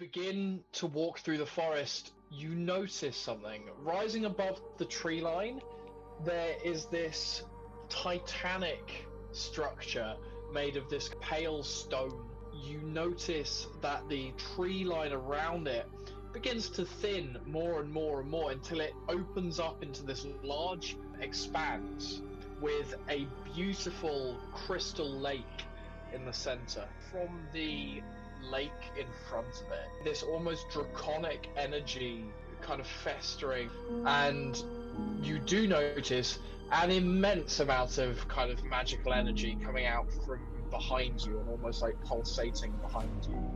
begin to walk through the forest, you notice something. Rising above the tree line, there is this titanic structure made of this pale stone. You notice that the tree line around it begins to thin more and more and more until it opens up into this large expanse with a beautiful crystal lake in the center. From the lake in front of it, this almost draconic energy kind of festering, and you do notice an immense amount of kind of magical energy coming out from behind you and almost like pulsating behind you.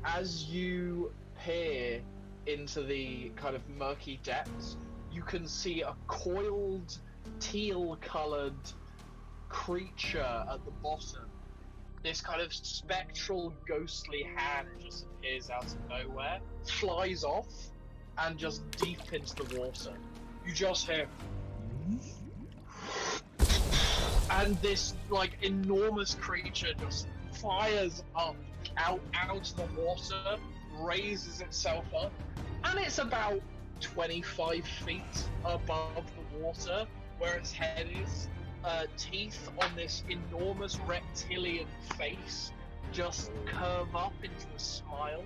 As you peer into the kind of murky depths, you can see a coiled teal-colored creature at the bottom. This kind of spectral, ghostly hand just appears out of nowhere, flies off, and just deep into the water. You just hear... And this, like, enormous creature just fires up out of the water, raises itself up, and it's about 25 feet above the water where its head is. Teeth on this enormous reptilian face just curve up into a smile.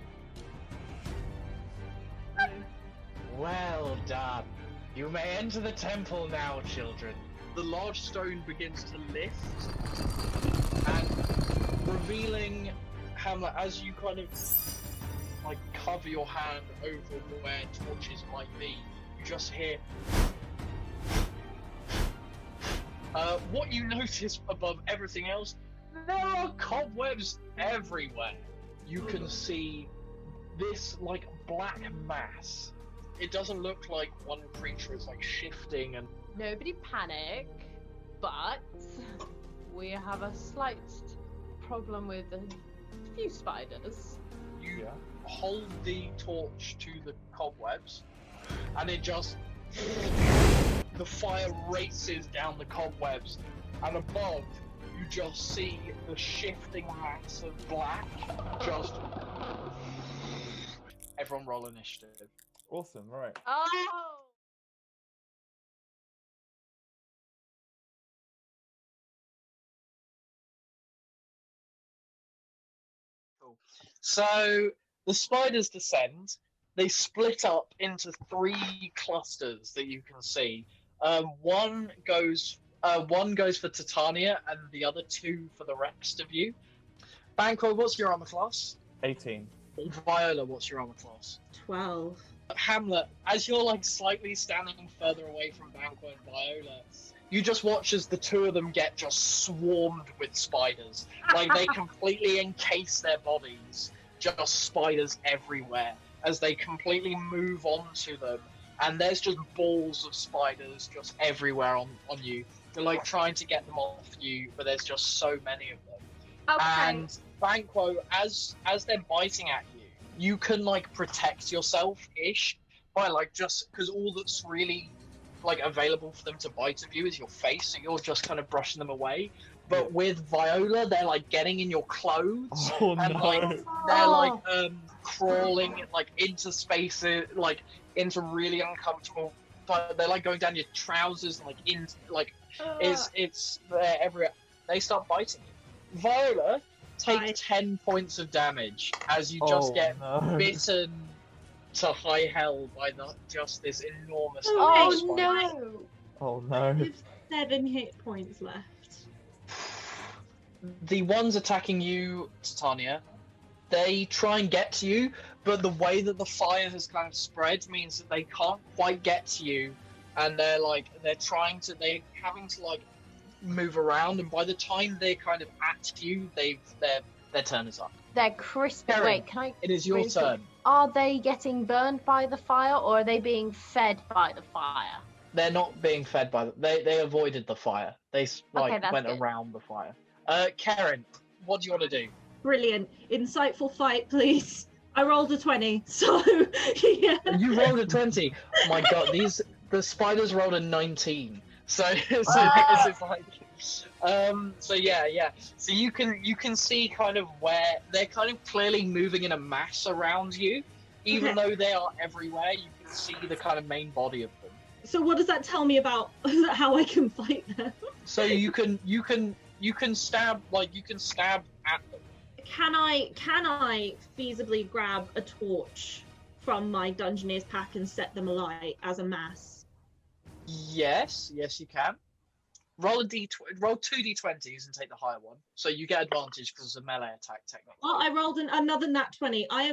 Well done. You may enter the temple now, children. The large stone begins to lift, and revealing Hamlet, as you kind of like cover your hand over where torches might be, you just hear what you notice above everything else, there are cobwebs everywhere. You can see this like black mass. It doesn't look like one creature is like shifting and... Nobody panic, but we have a slight problem with a few spiders. You hold the torch to the cobwebs, and it just... The fire races down the cobwebs, and above, you just see the shifting mass of black just... Everyone roll initiative. Awesome, right. Oh! Cool. So, the spiders descend. They split up into 3 clusters that you can see. One goes for Titania, and the other 2 for the rest of you. Banquo, what's your armor class? 18. Viola, what's your armor class? 12. Hamlet, as you're like slightly standing further away from Banquo and Viola, you just watch as the 2 of them get just swarmed with spiders. Like they completely encase their bodies, just spiders everywhere as they completely move onto them. And there's just balls of spiders just everywhere on you. They're like trying to get them off you, but there's just so many of them. Okay. And Banquo, as they're biting at you, you can like protect yourself-ish by like just because all that's really like available for them to bite of you is your face, so you're just kind of brushing them away. But with Viola, they're like getting in your clothes, and like they're like crawling like into spaces, like into really uncomfortable. But they're like going down your trousers, and like in like it's they're everywhere. They start biting you. Viola takes 10 points of damage as you just get bitten to high hell by just this enormous. Oh no! Oh no! I have 7 hit points left. The ones attacking you, Titania, they try and get to you, but the way that the fire has kind of spread means that they can't quite get to you, and they're having to like move around, and by the time they're kind of at you, their turn is up. They're crisp. Kerryn, Wait, can I? It is your turn. Are they getting burned by the fire, or are they being fed by the fire? They're not being fed by they avoided the fire. They went good. around the fire. Kerryn, what do you want to do? Brilliant. Insightful fight, please. I rolled a 20, so yeah. You rolled a 20. Oh my god, the spiders rolled a 19. So this is like, so yeah. So you can see kind of where they're kind of clearly moving in a mass around you, even though they are everywhere. You can see the kind of main body of them. So what does that tell me about how I can fight them? So you can stab at them. Can I feasibly grab a torch from my Dungeoneer's pack and set them alight as a mass? Yes, you can. Roll roll 2d20s and take the higher one, so you get advantage because it's a melee attack technically. Oh, I rolled another nat 20. I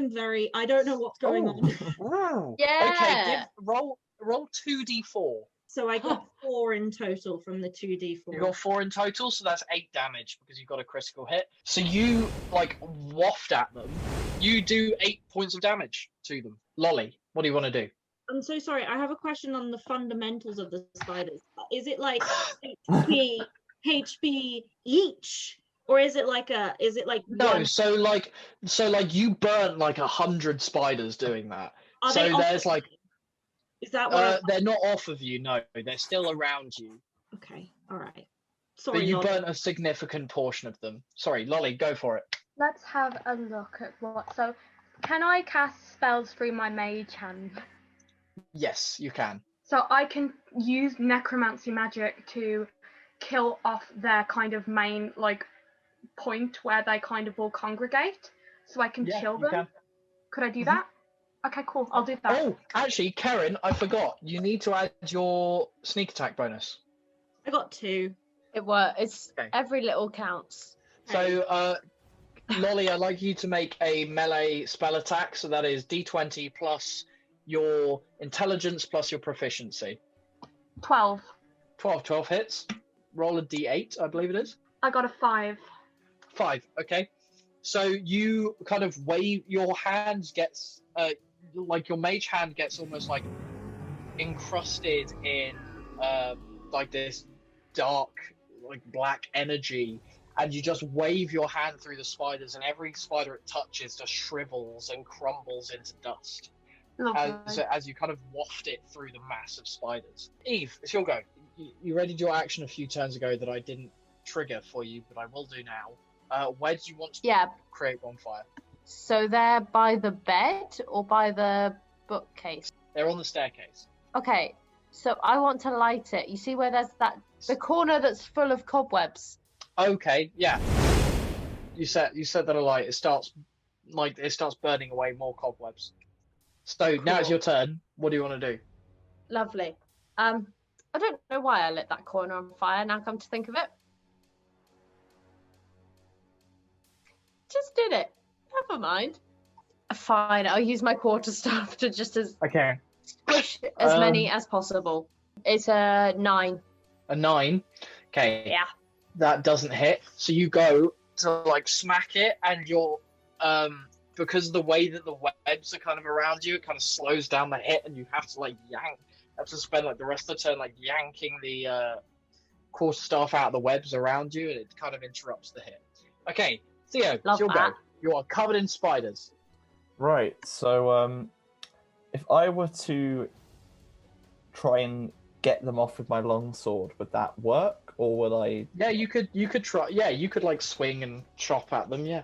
don't know what's going on. Ooh. Yeah. Okay, roll 2d4. So I got 4 in total from the 2d4. You got 4 in total, so that's 8 damage because you got a critical hit. So you like waft at them. You do 8 points of damage to them. Lolly, what do you want to do? I'm so sorry. I have a question on the fundamentals of the spiders. Is it like HP each, or is it like No, one? so like you burnt like 100 spiders doing that. Are So they off there's of like me? Is that what? they're not off of you. No, they're still around you. Okay, all right. Sorry, But you Lolly. burnt a significant portion of them. Sorry, Lolly, go for it. Let's have a look at what. So, can I cast spells through my mage hand? Yes, you can. So I can use necromancy magic to kill off their kind of main like point where they kind of all congregate, so I can kill you them. can. Could I do that? Okay, cool. I'll do that. Oh, actually, Kerryn, I forgot. You need to add your sneak attack bonus. I got 2. It's Okay. every little counts. So, Lolly, I'd like you to make a melee spell attack. So that is d20 plus your intelligence plus your proficiency. 12. 12 hits. Roll a d8, I believe it is. I got a 5. 5, okay. So you kind of wave, your hands gets, like your mage hand gets almost like encrusted in like this dark, like black energy, and you just wave your hand through the spiders, and every spider it touches just shrivels and crumbles into dust. As you kind of waft it through the mass of spiders. Eve, it's your go. You readied your action a few turns ago that I didn't trigger for you, but I will do now. Where do you want to create bonfire? So they're by the bed or by the bookcase? They're on the staircase. Okay, so I want to light it. You see where there's the corner that's full of cobwebs? Okay, yeah. You set that alight. It starts burning away more cobwebs. So now it's your turn. What do you want to do? Lovely. I don't know why I lit that corner on fire, now come to think of it. Just did it. Never mind. Fine, I'll use my quarterstaff to just squish as many as possible. It's a 9. A 9? Okay. Yeah. That doesn't hit. So you go to like smack it, and you're because of the way that the webs are kind of around you, it kind of slows down the hit, and you have to like yank. Have to spend like the rest of the turn like yanking the quarterstaff out of the webs around you, and it kind of interrupts the hit. Okay, Theo, it's your go. You are covered in spiders. Right, so if I were to try and get them off with my longsword, would that work, or would I? Yeah, you could try. Yeah, you could like swing and chop at them. Yeah.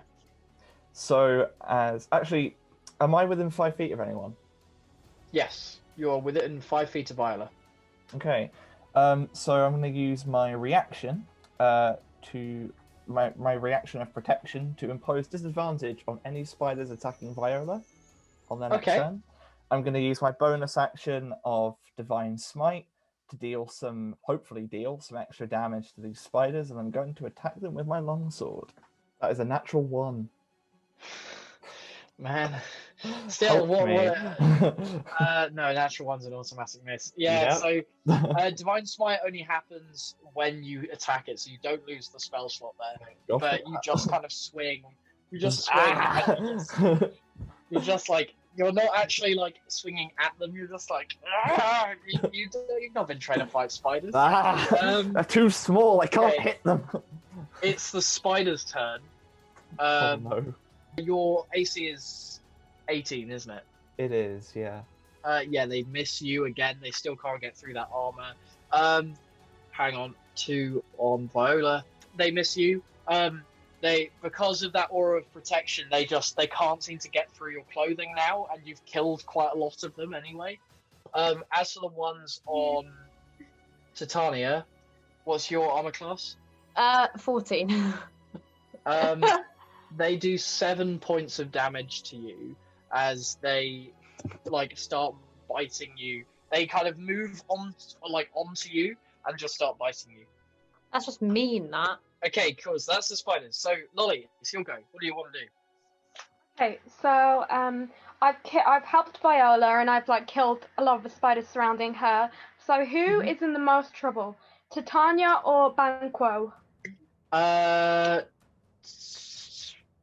So actually, am I within 5 feet of anyone? Yes, you're within 5 feet of Viola. Okay, so I'm going to use my reaction to my reaction of protection to impose disadvantage on any spiders attacking Viola on their next turn. I'm going to use my bonus action of Divine Smite to hopefully deal some extra damage to these spiders, and I'm going to attack them with my longsword. That is a natural 1. Man, still, what? No, natural 1's an automatic miss. Yeah. So, Divine Smite only happens when you attack it, so you don't lose the spell slot there. But you just kind of swing. You just swing. You're just like, you're not actually like swinging at them. You're just like, you've not been trying to fight spiders. They're too small. I can't hit them. It's the spider's turn. Oh no. Your AC is 18, isn't it? It is, yeah. Yeah, they miss you again. They still can't get through that armor. hang on, 2 on Viola. They miss you. They, because of that aura of protection, they can't seem to get through your clothing now, and you've killed quite a lot of them anyway. As for the ones on Titania, what's your armor class? 14. They do 7 points of damage to you as they start biting you. They kind of move onto you and just start biting you. That's just mean, that. Okay, cool. So that's the spiders. So Lolly, it's your go. What do you want to do? Okay, so I've helped Viola and I've killed a lot of the spiders surrounding her. So who is in the most trouble, Titania or Banquo?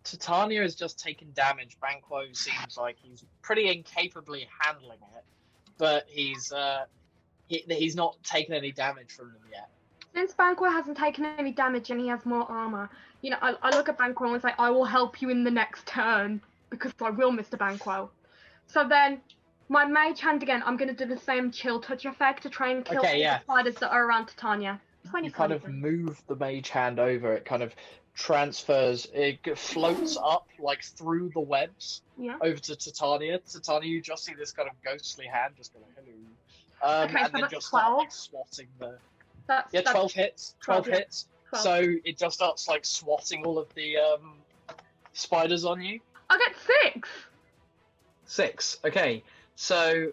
Titania has just taken damage. Banquo seems like he's pretty incapably handling it, but he's not taken any damage from them yet. Since Banquo hasn't taken any damage and he has more armor, I look at Banquo and say, I will help you in the next turn, because I will, Mr. Banquo. So then, my mage hand again, I'm going to do the same chill touch effect to try and kill all the spiders that are around Titania. You kind of move the mage hand over, it kind of transfers, it floats up through the webs over to Titania. Titania, you just see this kind of ghostly hand just going, hello. Okay, and so then that's just 12. start swatting the... That's 12 hits. 12 hits. 12. So it just starts swatting all of the spiders on you. I get 6! 6. Okay. So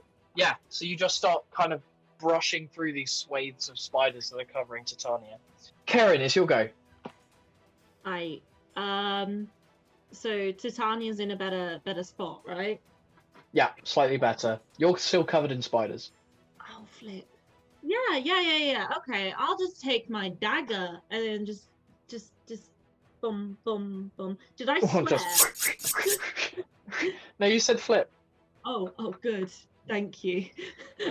so you just start kind of brushing through these swathes of spiders that are covering Titania. Kerryn, it's your go. So Titania's in a better spot, right? Yeah, slightly better. You're still covered in spiders. Oh, flip. Yeah. Okay, I'll just take my dagger and then just boom, boom, boom. Did I swear? No, you said flip. Oh, good. Thank you.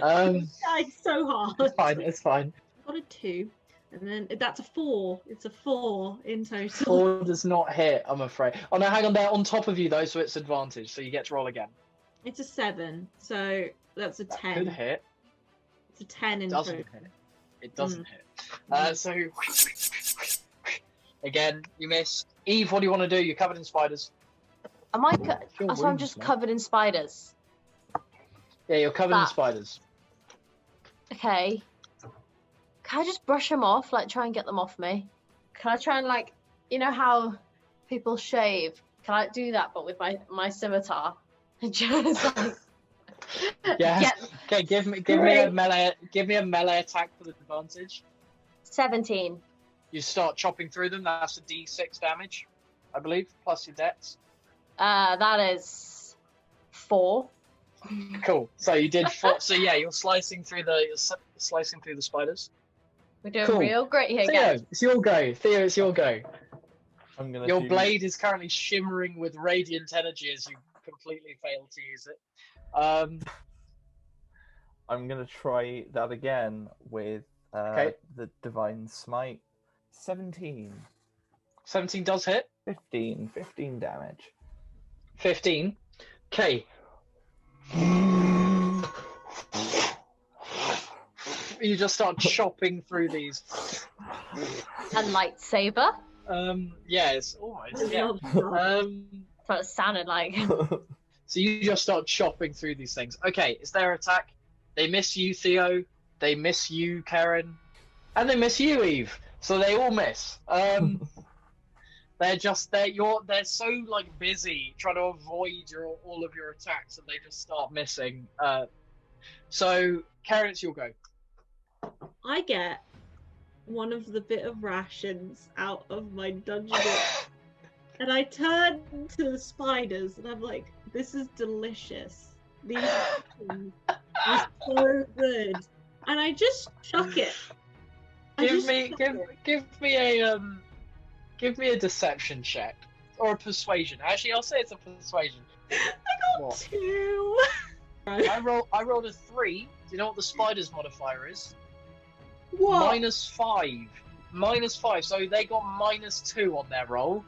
I tried so hard. It's fine. I got a 2, and then that's a 4. It's a 4 in total. 4 does not hit, I'm afraid. Oh no, hang on, they're on top of you though, so it's advantage, so you get to roll again. It's a 7, so that's a 10. That could hit. It's a 10 in total. It doesn't hit. So again, you miss. Eve, what do you want to do? You're covered in spiders. Am I? So I'm just covered in spiders. Yeah, you're covered in spiders. Okay. Can I just brush them off? Try and get them off me? Can I try and you know how people shave? Can I do that, but with my scimitar? Just yeah. Okay, give me a melee attack for the advantage. 17. You start chopping through them. That's a D6 damage, I believe, plus your dex. That is 4. Cool. So you did 4. So yeah, you're slicing through the spiders. We're doing real great here, Theo, guys. it's your go. Theo, it's your go. Your blade is currently shimmering with radiant energy as you completely fail to use it. I'm gonna try that again with the divine smite. 17. 17 does hit. 15 damage. 15. Okay. You just start chopping through these. A lightsaber? Yeah, it's almost. Yeah. That's what it sounded like. So you just start chopping through these things. Okay, it's their attack. They miss you, Theo. They miss you, Kerryn. And they miss you, Eve. So they all miss. They're so busy trying to avoid all of your attacks, and they just start missing. So Kerryn, it's your go. I get one of the bit of rations out of my dungeon, and I turn to the spiders, and I'm like, "This is delicious. These rations are so good," and I just chuck it. Give me a deception check or a persuasion. Actually, I'll say it's a persuasion. I got 2. I rolled a 3. Do you know what the spider's modifier is? What? -5. So they got -2 on their roll.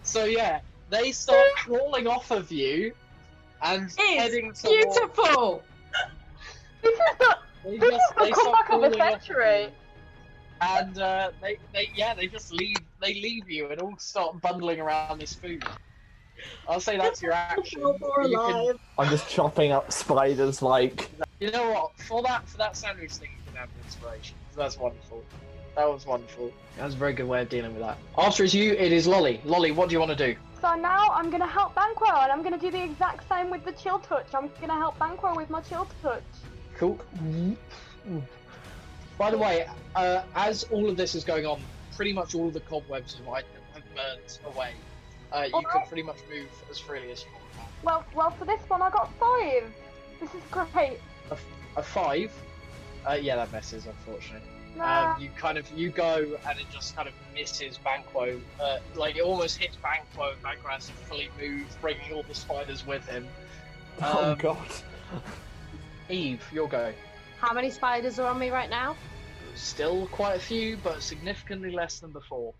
So yeah, they start crawling off of you and heading towards. Beautiful. This is the comeback of the century. and they just leave you and all start bundling around this food. I'll say that's your action. More You can- alive. I'm just chopping up spiders like. You know what? For that sandwich thing, you can have an inspiration. That's wonderful. That was wonderful. That was a very good way of dealing with that. After it's you, it is Lolly. Lolly, what do you want to do? So now I'm gonna help Banquo, and I'm gonna do the exact same with the chill touch. I'm gonna help Banquo with my chill touch. Cool. By the way, as all of this is going on, pretty much all of the cobwebs have burned away. You can pretty much move as freely as you want. Well, for this one I got 5. This is great. A 5? Yeah, that misses, unfortunately. Nah. You go and it just kind of misses Banquo. Like it almost hits Banquo, and Banquo has to fully move, bringing all the spiders with him. Oh god. Eve, your go. How many spiders are on me right now? Still quite a few, but significantly less than before.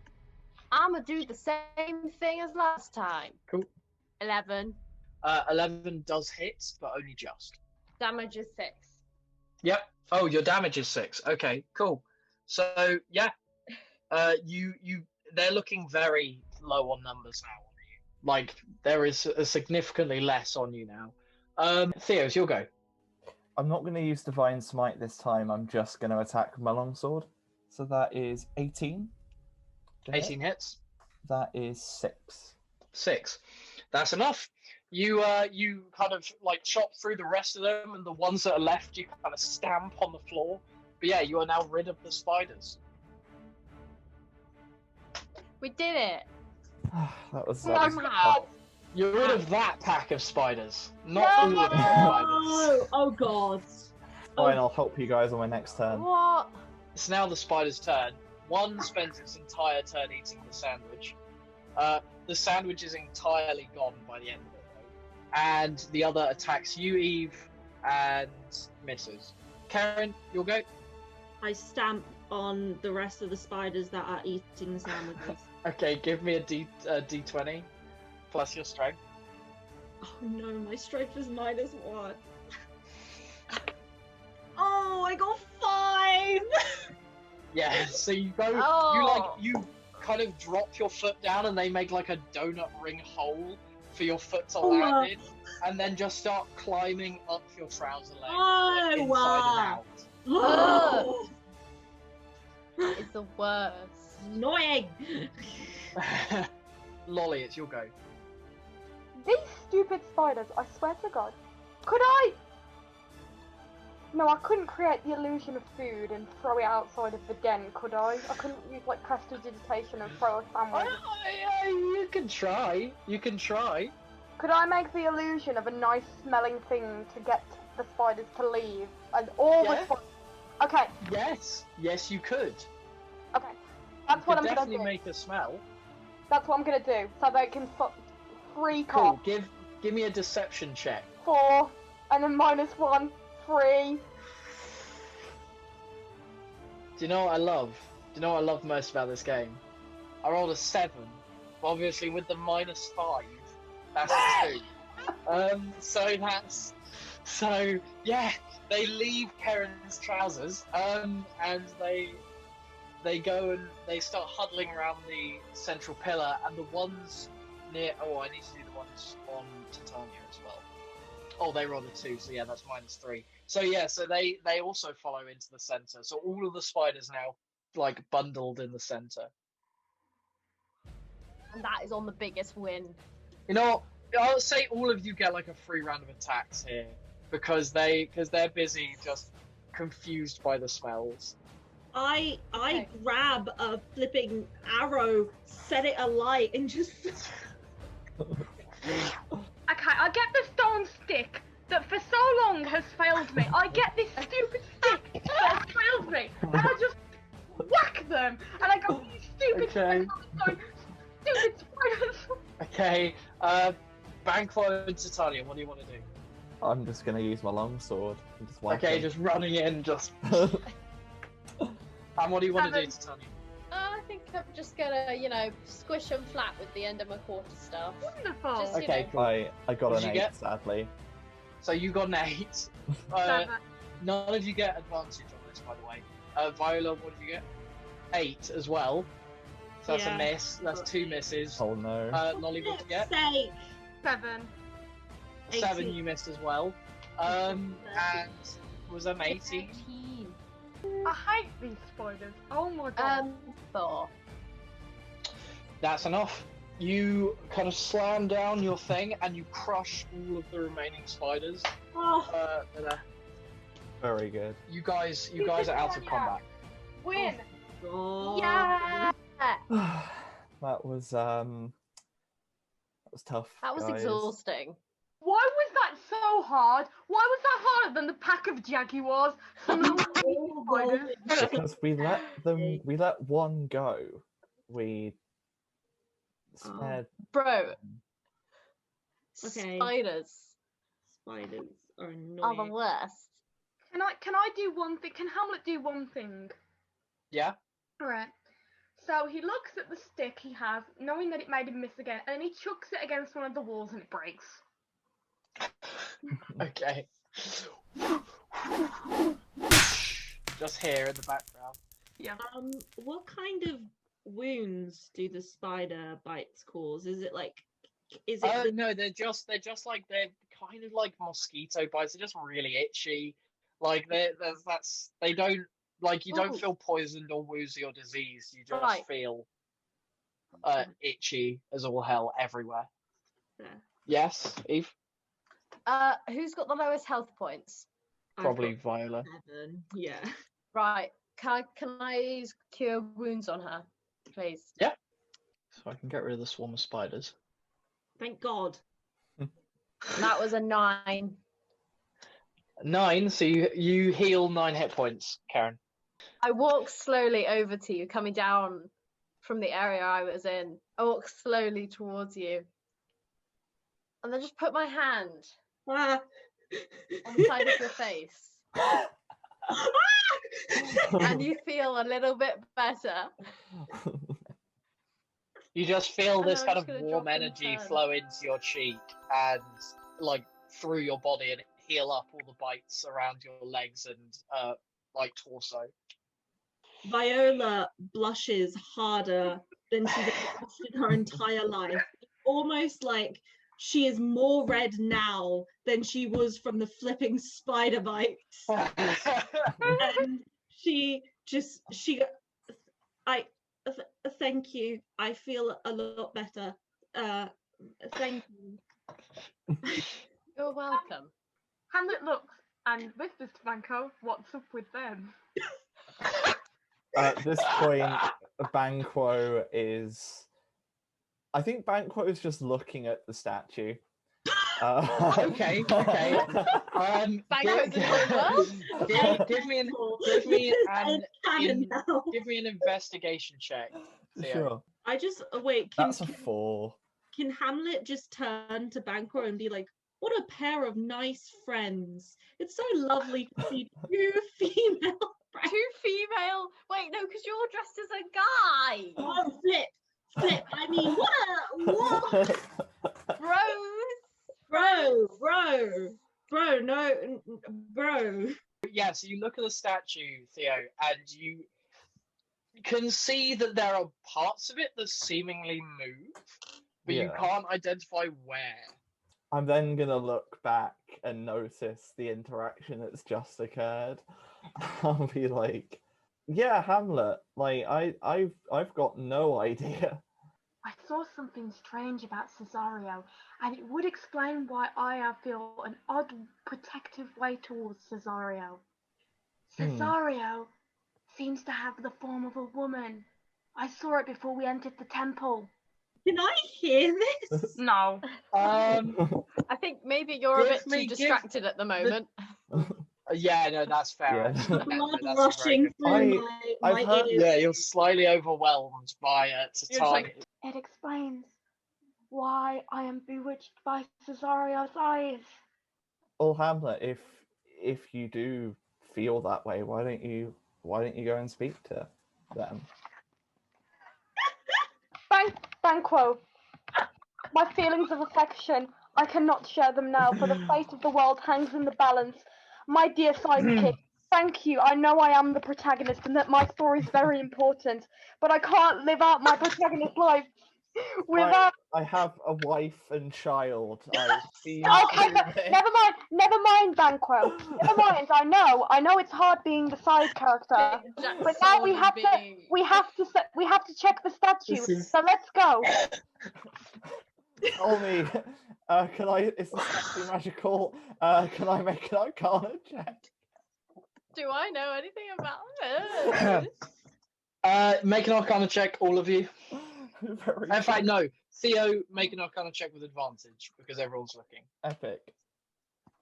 I'ma do the same thing as last time. Cool. 11. 11 does hit, but only just. Damage is 6. Yep. Oh, your damage is 6. Okay, cool. So yeah, they're looking very low on numbers now on you. Like there is a significantly less on you now. Theo's, you'll go. I'm not going to use Divine Smite this time. I'm just going to attack my longsword. So that is 18. 18 hits. That is 6. 6. That's enough. You kind of like chop through the rest of them, and the ones that are left, you kind of stamp on the floor. But yeah, you are now rid of the spiders. We did it. that was. Somehow. You're rid of that pack of spiders, not No! all of the spiders. Oh, oh god. Fine, I'll help you guys on my next turn. What? It's now the spider's turn. One spends its entire turn eating the sandwich. The sandwich is entirely gone by the end of it, though. And the other attacks you, Eve, and misses. Kerryn, you'll go. I stamp on the rest of the spiders that are eating the sandwiches. Okay, give me a D20 plus your strength. Oh no, my strength is -1. Oh, I got 5! Yeah, so you go, Oh. you kind of drop your foot down and they make like a donut ring hole for your foot to Oh, land in, and then just start climbing up your trouser leg, Oh, inside wow. and Oh, It's the worst. annoying! out. Lolly, it's your go. These stupid spiders, I swear to God. Could I? No, I couldn't create the illusion of food and throw it outside of the den, could I? I couldn't use like prestidigitation and throw a sandwich. You can try. You can try. Could I make the illusion of a nice smelling thing to get the spiders to leave? And all Yeah. the spiders... Okay, Yes, you could. okay. That's what You I'm could gonna definitely do. make a smell. That's what I'm gonna do, so they can freak Cool. off. Give me a deception check. 4, and then -1, 3. Do you know what I love? Do you know what I love most about this game? I rolled a 7. But obviously with the -5, that's a 2. So yeah, they leave Kerryn's trousers, and they go and they start huddling around the central pillar, and the ones near. Oh, I need to do the ones on Titania as well. Oh, they rolled a 2, so yeah, that's -3. So yeah, so they also follow into the center. So all of the spiders now like bundled in the center. And that is on the biggest win. You know, I'll say all of you get like a free round of attacks here because they're busy just confused by the smells. I Okay. grab a flipping arrow, set it alight, and just. Okay, I get the stone stick that for so long has failed me. I get this stupid stick that has failed me, and I just whack them, and I go, "You stupid Okay. stupid spiders." Okay, Banquo and Titania, what do you want to do? I'm just going to use my longsword and just whack Okay, him. just running in, just. And what do you want to do, Titania? I think I'm just gonna, squish them flat with the end of my quarterstaff. Wonderful. Just- You Okay, know. cool. I got What an did 8, you get? sadly. So you got an 8. None of you get advantage on this, by the way. Viola, what did you get? 8 as well. So that's Yeah. a miss. That's 2 misses. Oh no. Lolly, what did you get? Sake. 7. 7 18. you missed as well. And was that 18? 18. I hate these spiders. Oh my god. 4. That's enough. You kind of slam down your thing and you crush all of the remaining spiders. Oh, Very good. You guys are out of combat. Win! God. Yeah. That was tough. That was guys. exhausting. Why was that so hard? Why was that harder than the pack of jaguars? Some little spiders. Because we let one go. We spared. Bro, Okay. spiders Spiders are are annoying. the worst. Can I do one thing? Can Hamlet do one thing? Yeah? Alright. So he looks at the stick he has, knowing that it made him miss again, and he chucks it against one of the walls and it breaks. Okay. Just here in the background. Yeah. What kind of wounds do the spider bites cause? Is it like, No, they're just like they're kind of like mosquito bites. They're just really itchy. Like they don't like you don't Ooh. feel poisoned or woozy or diseased. You just Right. feel itchy as all hell everywhere. Yeah. Yes, Eve? Who's got the lowest health points? I've Probably got Viola. 7. Yeah. Right. Can I use cure wounds on her, please? So I can get rid of the swarm of spiders. Thank God. That was a 9. 9, so you heal 9 hit points, Kerryn. I walk slowly over to you, coming down from the area I was in. I walk slowly towards you. And then just put my hand Ah. on the side of your face. And you feel a little bit better. You just feel And this I'm kind just of gonna warm drop in energy turn. flow into your cheek and like through your body and heal up all the bites around your legs and like torso. Viola blushes harder than she's ever blushed in her entire life. Almost like she is more red now than she was from the flipping spider bites. And thank you. I feel a lot better. Thank you. You're welcome. Hamlet looks, and with Mr. Banco, what's up with them? At this point, Banquo is. I think Banquo is just looking at the statue. Okay. Banquo's in the world? Give me an investigation check, Theo. Sure. I just wait. That's a 4. Can Hamlet just turn to Banquo and be like, "What a pair of nice friends! It's so lovely to see 2 female friends." 2 female. Wait, no, because you're dressed as a guy. Oh, flip! I mean, what? Bro. Yeah, so you look at the statue, Theo, and you can see that there are parts of it that seemingly move, but you Yeah. can't identify where. I'm then gonna look back and notice the interaction that's just occurred. I'll be like, "Yeah, Hamlet. Like, I've got no idea." I saw something strange about Cesario, and it would explain why I feel an odd protective way towards Cesario. Cesario seems to have the form of a woman. I saw it before we entered the temple. Can I hear this? No. I think maybe you're a Give bit me- too distracted at the moment. Yeah, no, that's fair. Yeah. actually. Yeah, no, Blood that's a very rushing good- through my I've heard- ears. Yeah, you're slightly overwhelmed by You're just Titan. like- It explains why I am bewitched by Cesario's eyes. Well, Hamlet, if you do feel that way, why don't you go and speak to them? Banquo, my feelings of affection, I cannot share them now, for the fate of the world hangs in the balance. My dear sidekick, thank you. I know I am the protagonist and that my story is very important, but I can't live out my protagonist life without. I have a wife and child. I've seen Okay, through but this. never mind, Banquo. Never mind. I know it's hard being the side character, but now we have to check the statue. So let's go. Tell me, is the statue magical? Can I make an Arcana check? Do I know anything about it? Make an Arcana check, all of you. Very In fact, no. Theo, make an Arcana check with advantage because everyone's looking. epic.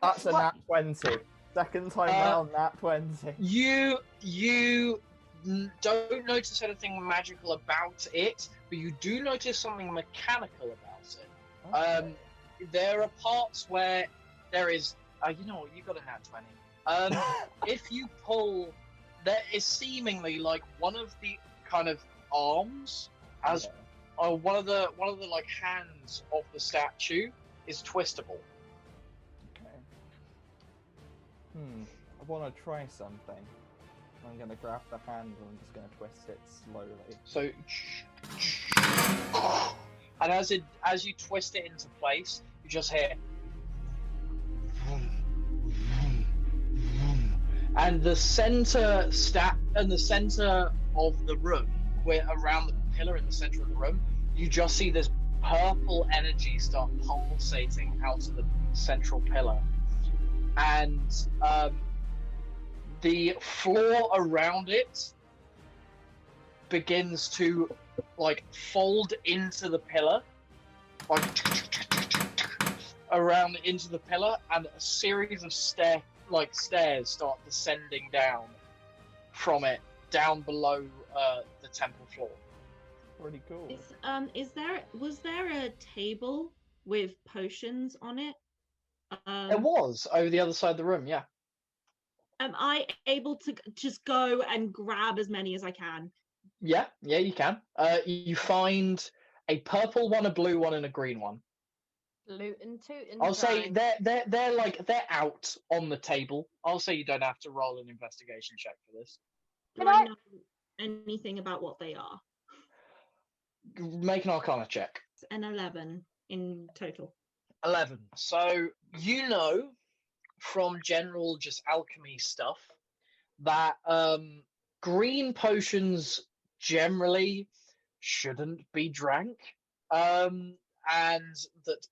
That's a nat 20. Second time round, nat 20. You don't notice anything magical about it, but you do notice something mechanical about it. Okay. There are parts where there is. You know what? You got a nat 20. If you pull, there is seemingly like one of the kind of arms as. One of the like hands of the statue is twistable. Okay. I want to try something. I'm gonna grab the hand and I'm just gonna twist it slowly. So, and as you twist it into place, you just hear, and the center of the room, where around the pillar in the center of the room, you just see this purple energy start pulsating out of the central pillar, and the floor around it begins to like fold into the pillar, like around into the pillar, and a series of stairs start descending down from it down below the temple floor. Pretty cool. Was there a table with potions on it? It was over the other side of the room, yeah. Am I able to just go and grab as many as I can? Yeah, you can. You find a purple one, a blue one, and a green one. Loot and toot and I'll say try. they're out on the table. I'll say you don't have to roll an investigation check for this. Do I know anything about what they are? Make an Arcana check. An 11 in total. 11. So you know from general just alchemy stuff that green potions generally shouldn't be drank, and that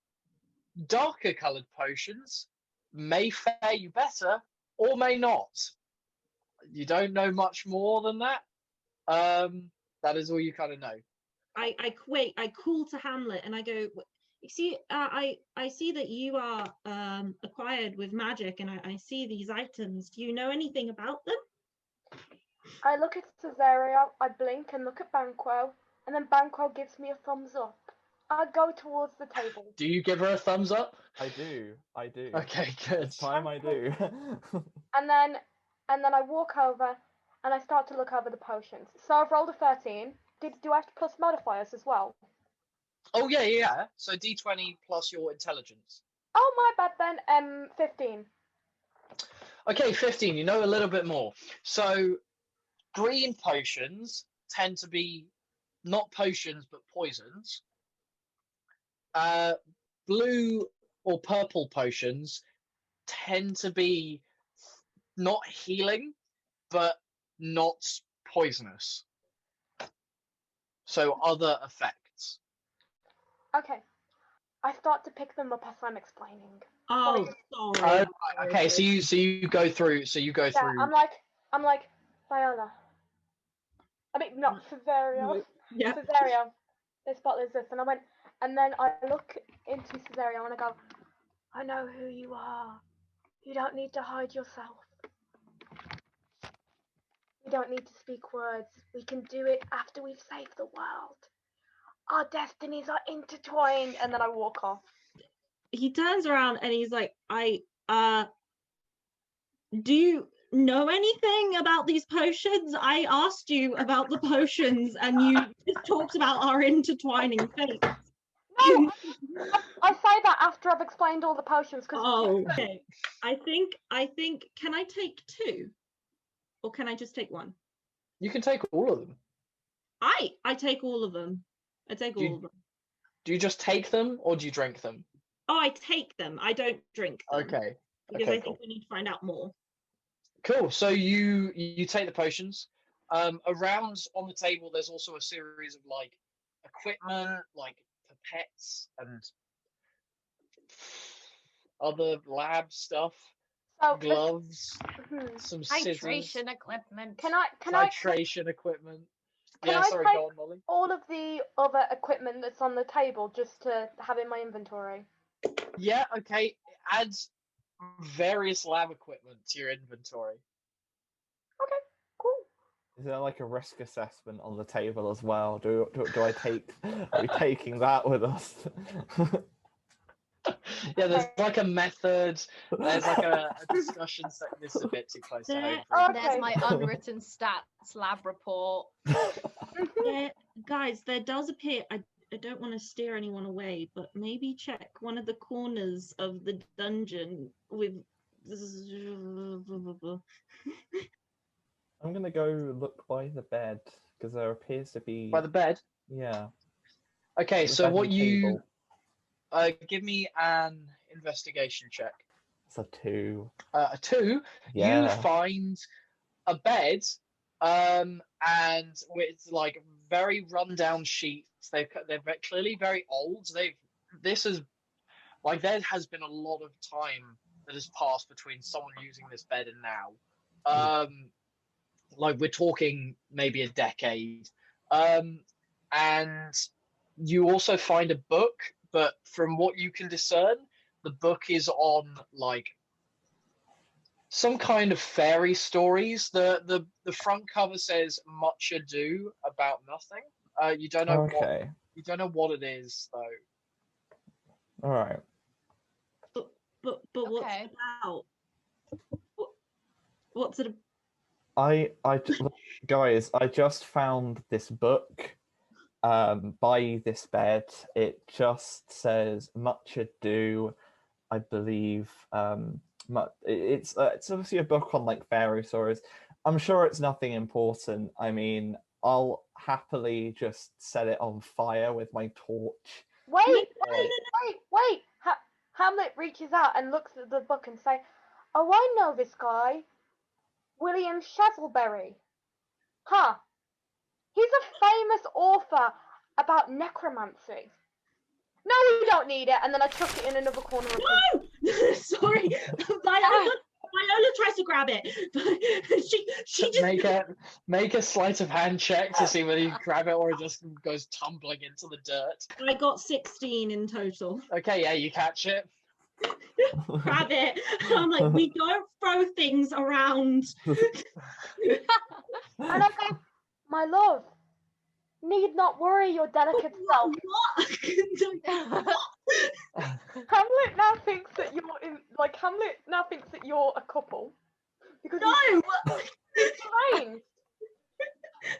darker coloured potions may fare you better or may not. You don't know much more than that. That is all you kind of know. I call to Hamlet and I go, you see, I see that you are acquired with magic, and I see these items. Do you know anything about them? I look at Cesario, I blink and look at Banquo, and then Banquo gives me a thumbs up. I go towards the table. Do you give her a thumbs up? I do. Okay, good. This time I do. And then I walk over and I start to look over the potions. So I've rolled a 13. Do I have to plus modifiers as well? Oh yeah. So D20 plus your intelligence. Oh, my bad then. 15. Okay, 15. You know a little bit more. So green potions tend to be not potions but poisons. Blue or purple potions tend to be not healing but not poisonous. So other effects. Okay. I start to pick them up as I'm explaining. Oh, sorry. Okay, so you go through. Yeah, I'm like Viola. I mean, not Cesario. Yeah. Cesario. This bottle is this, and then I look into Cesario and I go, I know who you are. You don't need to hide yourself. We don't need to speak words. We can do it after we've saved the world. Our destinies are intertwined. And then I walk off. He turns around and he's like, do you know anything about these potions? I asked you about the potions and you just talked about our intertwining fates. No, I say that after I've explained all the potions. Oh, okay. I think, can I take 2? or can I just take one? You can take all of them. I take all of them. I take all of them. Do you just take them or do you drink them? Oh, I take them. I don't drink them. Okay. Because Okay, I think we need to find out more. Cool. So you take the potions. Around on the table, there's also a series of like equipment, like pipettes and other lab stuff, So gloves, mhm. some scissors, Hydration equipment. Can I titration equipment. Can Yeah, I sorry, take go on, Molly. all of the other equipment that's on the table just to have in my inventory? Yeah, okay. It adds various lab equipment to your inventory. Okay, cool. Is there like a risk assessment on the table as well? Do I take? Are we taking that with us? Yeah, there's like a method. There's like a discussion section. This is a bit too close to home. There- For you. There's Okay. my unwritten stats lab report. There, guys, there does appear. I don't want to steer anyone away, but maybe check one of the corners of the dungeon with. I'm gonna go look by the bed because there appears to be. By the bed. Yeah. Okay, the so bed what and you table. give me an investigation check. It's a 2. A 2. Yeah. You find a bed, and with like very rundown sheets. They're clearly very old. This is like there has been a lot of time that has passed between someone using this bed and now. Like we're talking maybe a decade. And you also find a book, but from what you can discern, the book is on like some kind of fairy stories. The front cover says "Much Ado About Nothing." You don't know Okay. you don't know what it is though. All right. But what's Okay. it about? What's it? Guys, I just found this book by this bed. It just says Much Ado, I believe. It's obviously a book on like fairy stories. I'm sure it's nothing important. I mean, I'll happily just set it on fire with my torch. Wait. Uh, Hamlet reaches out and looks at the book and say, "Oh, I know this guy, William Shazelberry. Huh? He's a famous author about necromancy. No, we don't need it." And then I chuck it in another corner of the No, sorry, Viola tries to grab it, but she just Make a sleight of hand check to see whether you grab it or it just goes tumbling into the dirt. I got 16 in total. Okay, yeah, you catch it. Grab it. I'm like, we don't throw things around. And I go, "My love, need not worry your delicate self. Hamlet now thinks that you're a couple. Because No, he's strange.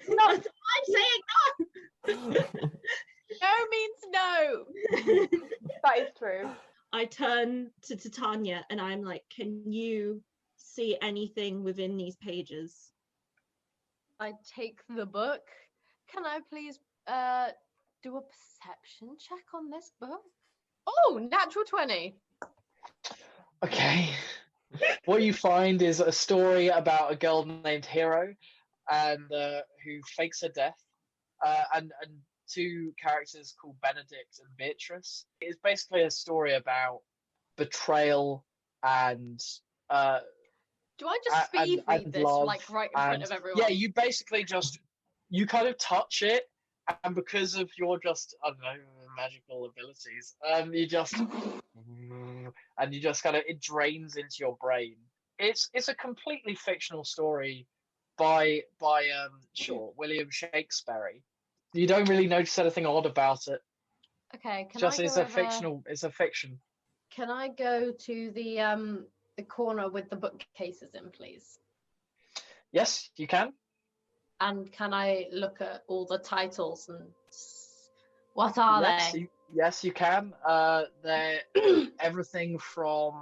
no, I'm saying no. No means no. That is true. I turn to Titania and I'm like, can you see anything within these pages? I take the book. Can I please do a perception check on this book? Oh, natural 20. Okay. What you find is a story about a girl named Hero, and who fakes her death, and two characters called Benedict and Beatrice. It's basically a story about betrayal and Do I just speed read and this love like right in front of everyone? Yeah, you basically you kind of touch it, and because of your just I don't know magical abilities, you just kind of it drains into your brain. It's a completely fictional story by William Shakespeare. You don't really notice anything odd about it. Okay, It's a fiction. Can I go to the corner with the bookcases in, please? Yes, you can. And can I look at all the titles and what are they? Yes, you can. They're everything from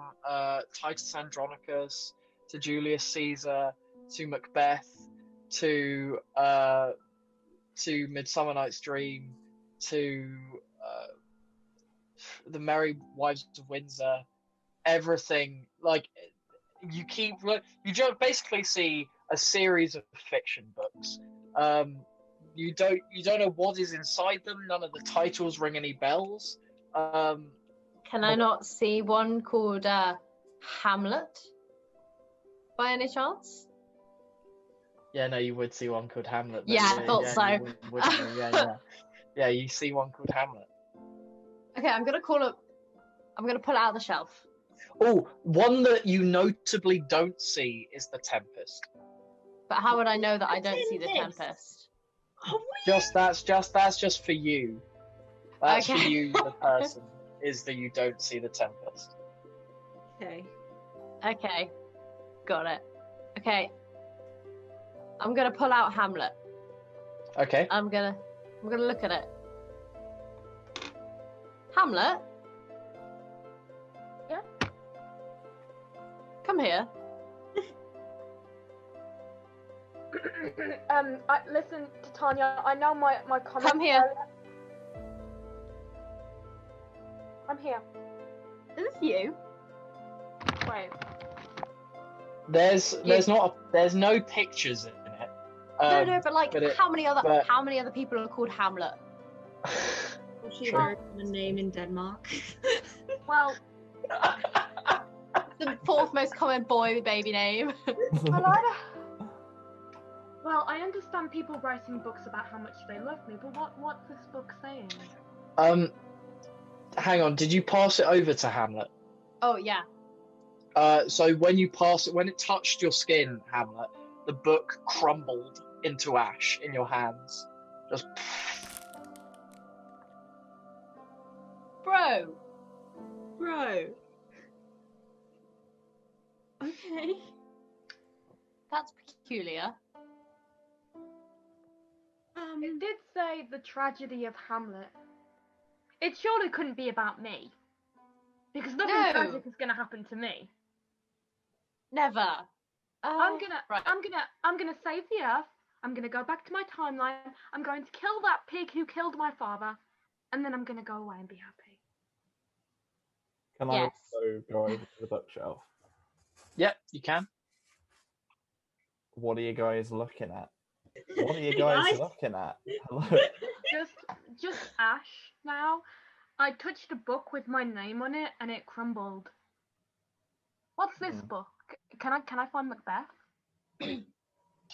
Titus Andronicus to Julius Caesar to Macbeth, to Midsummer Night's Dream, to The Merry Wives of Windsor, everything. Like you just basically see a series of fiction books. You don't know what is inside them. None of the titles ring any bells. Can I not see one called Hamlet by any chance? Yeah, no, you would see one called Hamlet. Yeah, I thought so. You wouldn't you? Yeah, you see one called Hamlet. Okay, I'm gonna pull it out of the shelf. Oh, one that you notably don't see is the Tempest. But how would I know that I don't see the Tempest? Tempest? Oh, we... That's just for you. That's Okay. for you, the person, is that you don't see the Tempest. Okay. Okay, got it. Okay, I'm gonna pull out Hamlet. Okay. I'm gonna look at it. Hamlet? Yeah? Come here. Listen, Titania, I know my comment. Come here. I'm here. Is this you? Wait. There's no pictures in it. No, but like, but how many other people are called Hamlet? Was she Sure. a common name in Denmark? Well, The fourth most common boy baby name. well, I understand people writing books about how much they love me, but what's this book saying? Hang on. Did you pass it over to Hamlet? Oh yeah. So when you pass it, when it touched your skin, Hamlet, the book crumbled into ash in your hands. Just. Bro. Bro. Okay. That's peculiar. It did say the tragedy of Hamlet. It surely couldn't be about me, because nothing No. tragic is gonna happen to me. Never. I'm gonna save the Earth. I'm gonna go back to my timeline. I'm going to kill that pig who killed my father, and then I'm gonna go away and be happy. Can Yes. I also go over to the bookshelf? Yep, you can. What are you guys looking at? What are you guys looking at? Hello. Just ash now. I touched a book with my name on it and it crumbled. What's this book? Can I find Macbeth?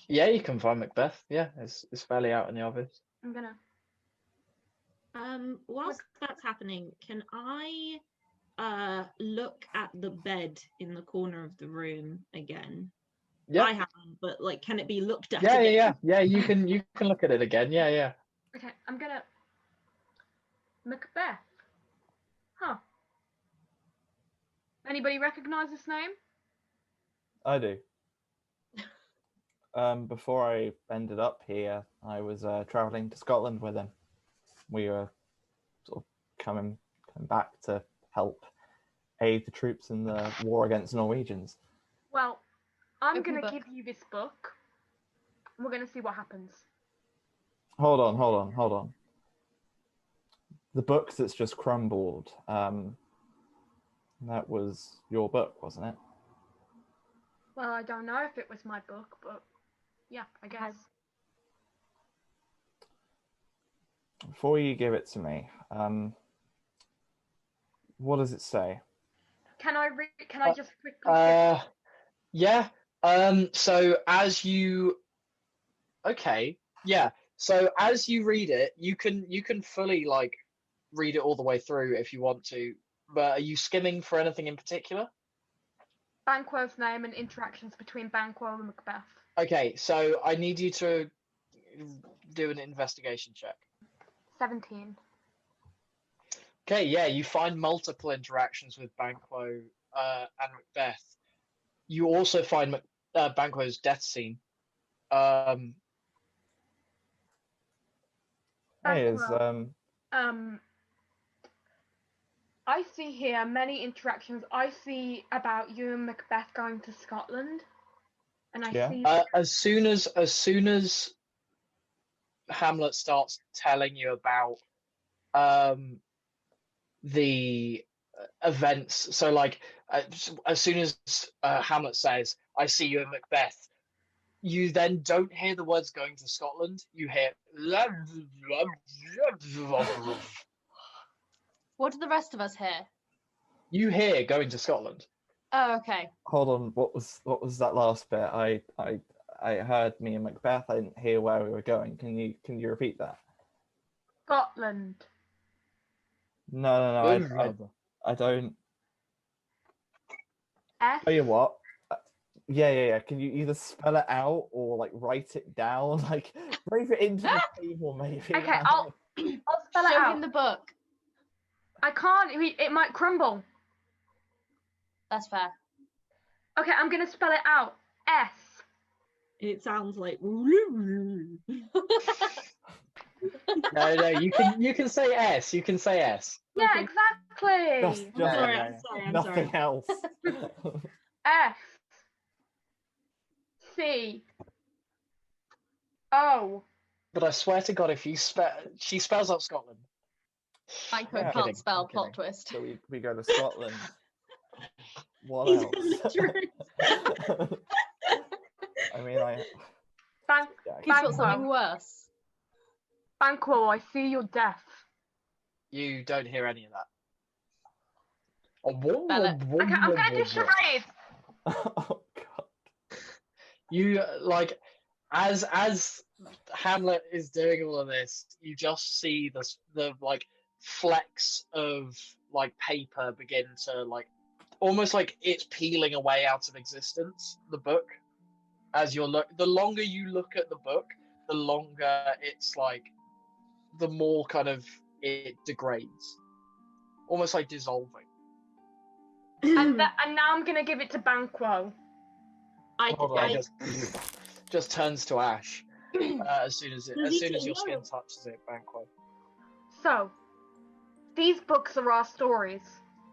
Yeah, you can find Macbeth. Yeah, it's fairly out in the obvious. I'm gonna. Whilst that's happening, can I look at the bed in the corner of the room again? Yeah. I haven't, but like, can it be looked at? Yeah, again? yeah. You can look at it again. Yeah. Okay, I'm gonna. Macbeth. Huh. Anybody recognize this name? I do. Before I ended up here, I was traveling to Scotland with him. We were sort of coming back to help aid the troops in the war against Norwegians. Well, I'm Open gonna book. give you this book. And we're gonna see what happens. Hold on. The book that's just crumbled, that was your book, wasn't it? Well, I don't know if it was my book, but yeah, I guess. Before you give it to me, what does it say? Can I just quickly? Yeah. So as you. Okay. Yeah. So as you read it, you can fully like read it all the way through if you want to. But are you skimming for anything in particular? Banquo's name and interactions between Banquo and Macbeth. Okay, so I need you to do an investigation check. 17. Okay, yeah, you find multiple interactions with Banquo and Macbeth. You also find Banquo's death scene. Hey, is I see here many interactions. I see about you and Macbeth going to Scotland. and I Yeah. see. As soon as Hamlet starts telling you about the events, so like as soon as Hamlet says, "I see you in Macbeth," you then don't hear the words "going to Scotland." You hear. What do the rest of us hear? You hear "going to Scotland." Oh, okay. Hold on. What was that last bit? I heard me and Macbeth. I didn't hear where we were going. Can you repeat that? Scotland. No. I don't. S. Tell you what. Yeah. Can you either spell it out or like write it down? Like write it into the table, maybe. Okay, I'll spell it Show out. him the book. I can't. It might crumble. That's fair. Okay, I'm gonna spell it out. S. It sounds like. No, you can say S. You can say S. Yeah, Okay. exactly. Just I'm sorry. nothing else. S. C. O. But I swear to God, if she spells out Scotland. Banquo Yeah. can't Kidding, spell I'm plot kidding. twist. So we go to Scotland. What He's else? illiterate. I mean, He's got Banquo. something worse. Banquo, I see your death. You don't hear any of that. Oh, Spell it. Okay, I'm gonna do charades. oh god. You like as Hamlet is doing all of this, you just see the like flecks of like paper begin to like almost like it's peeling away out of existence. The book, as you're the longer you look at the book, the longer it's like, the more kind of it degrades, almost like dissolving. And now I'm gonna give it to Banquo. Yeah, just turns to ash as soon as Does he your skin know? touches it. Banquo. So, these books are our stories,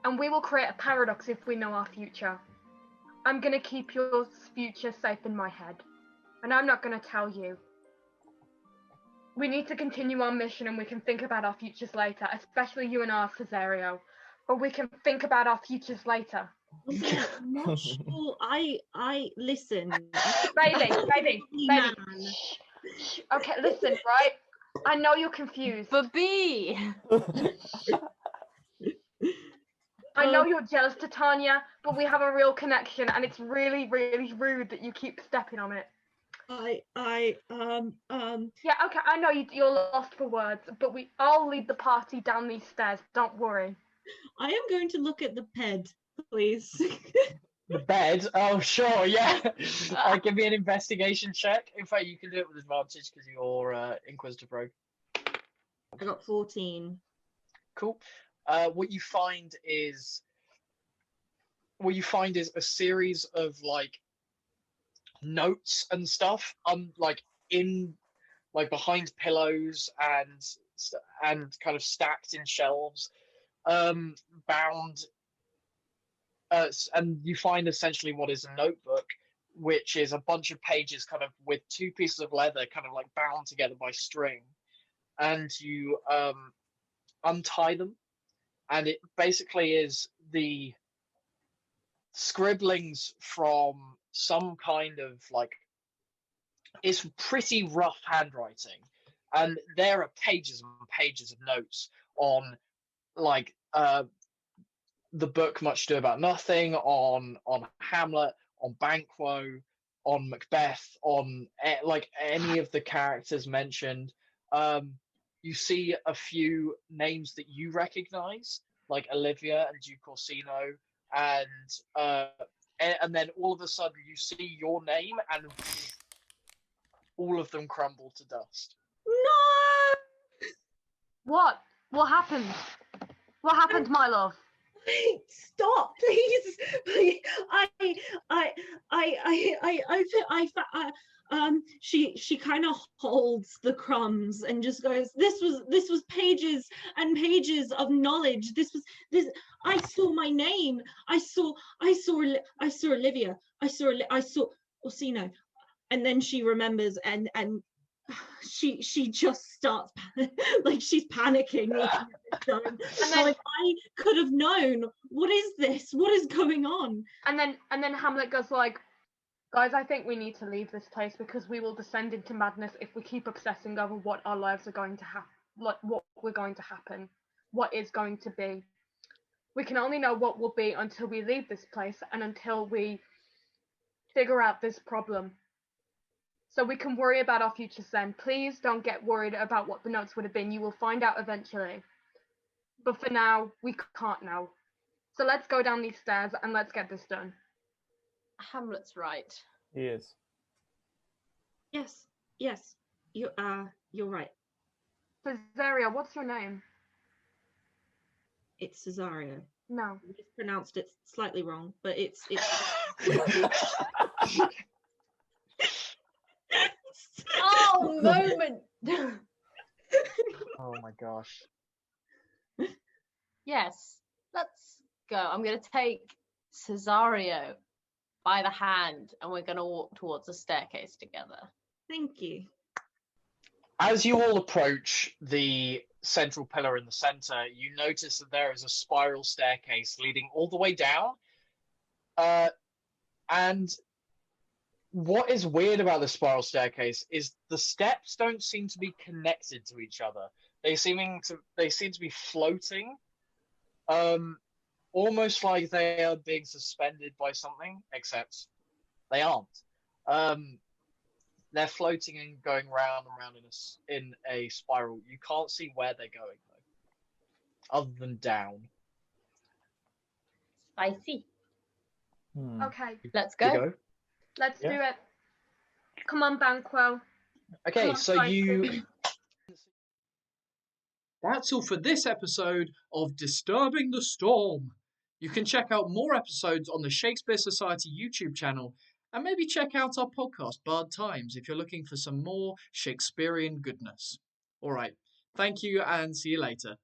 and we will create a paradox if we know our future. I'm gonna keep your future safe in my head, and I'm not gonna tell you. We need to continue our mission, and we can think about our futures later, especially you and I, Cesario. But we can think about our futures later. Also, I'm not sure. I listen. Baby. Man. Shh. Okay, listen, right? I know you're confused. But B. I know you're jealous, Titania, but we have a real connection, and it's really, really rude that you keep stepping on it. Yeah, okay, I know you're lost for words, but I'll lead the party down these stairs. Don't worry. I am going to look at the ped, please. The bed? Oh, sure, yeah. Give me an investigation check. In fact, you can do it with advantage because you're Inquisitor Rogue. I got 14. Cool. What you find is a series of like notes and stuff, like in like behind pillows and kind of stacked in shelves, bound. And you find essentially what is a notebook, which is a bunch of pages kind of with two pieces of leather kind of like bound together by string, and you untie them, and it basically is the scribblings from some kind of like, it's pretty rough handwriting, and there are pages and pages of notes on like the book Much Ado About Nothing, on Hamlet, on Banquo, on Macbeth, on like any of the characters mentioned. You see a few names that you recognize, like Olivia and Duke Orsino, and then all of a sudden you see your name and all of them crumble to dust. No! What? What happened? What happened, my love? Stop, please. She kind of holds the crumbs and just goes, this was pages and pages of knowledge. This I saw my name. I saw Olivia. I saw Orsino. And then she remembers and she just starts like she's panicking looking at this stone. And then like, I could have known. What is this? What is going on? And then Hamlet goes like, guys, I think we need to leave this place because we will descend into madness if we keep obsessing over what our lives are going to happen, like what we're going to happen, what is going to be. We can only know what will be until we leave this place and until we figure out this problem. So we can worry about our futures then. Please don't get worried about what the notes would have been. You will find out eventually. But for now, we can't know. So let's go down these stairs and let's get this done. Hamlet's right. He is. Yes, you're right. Cesaria, what's your name? It's Cesario. No. We just pronounced it slightly wrong, but it's Oh, moment! Oh my gosh. Yes, let's go. I'm going to take Cesario by the hand and we're going to walk towards the staircase together. Thank you. As you all approach the central pillar in the center, you notice that there is a spiral staircase leading all the way down. And what is weird about the spiral staircase is the steps don't seem to be connected to each other. They seem to be floating, almost like they are being suspended by something, except they aren't. They're floating and going round and round in a spiral. You can't see where they're going though, other than down. Spicy. Okay, Let's You go. go. let's Yeah. do it. Come on, Banquo. Okay, Come on, so Spicy. you. That's all for this episode of Disturbing the Storm. You can check out more episodes on the Shakespeare Society YouTube channel and maybe check out our podcast, Bard Times, if you're looking for some more Shakespearean goodness. All right, thank you and see you later.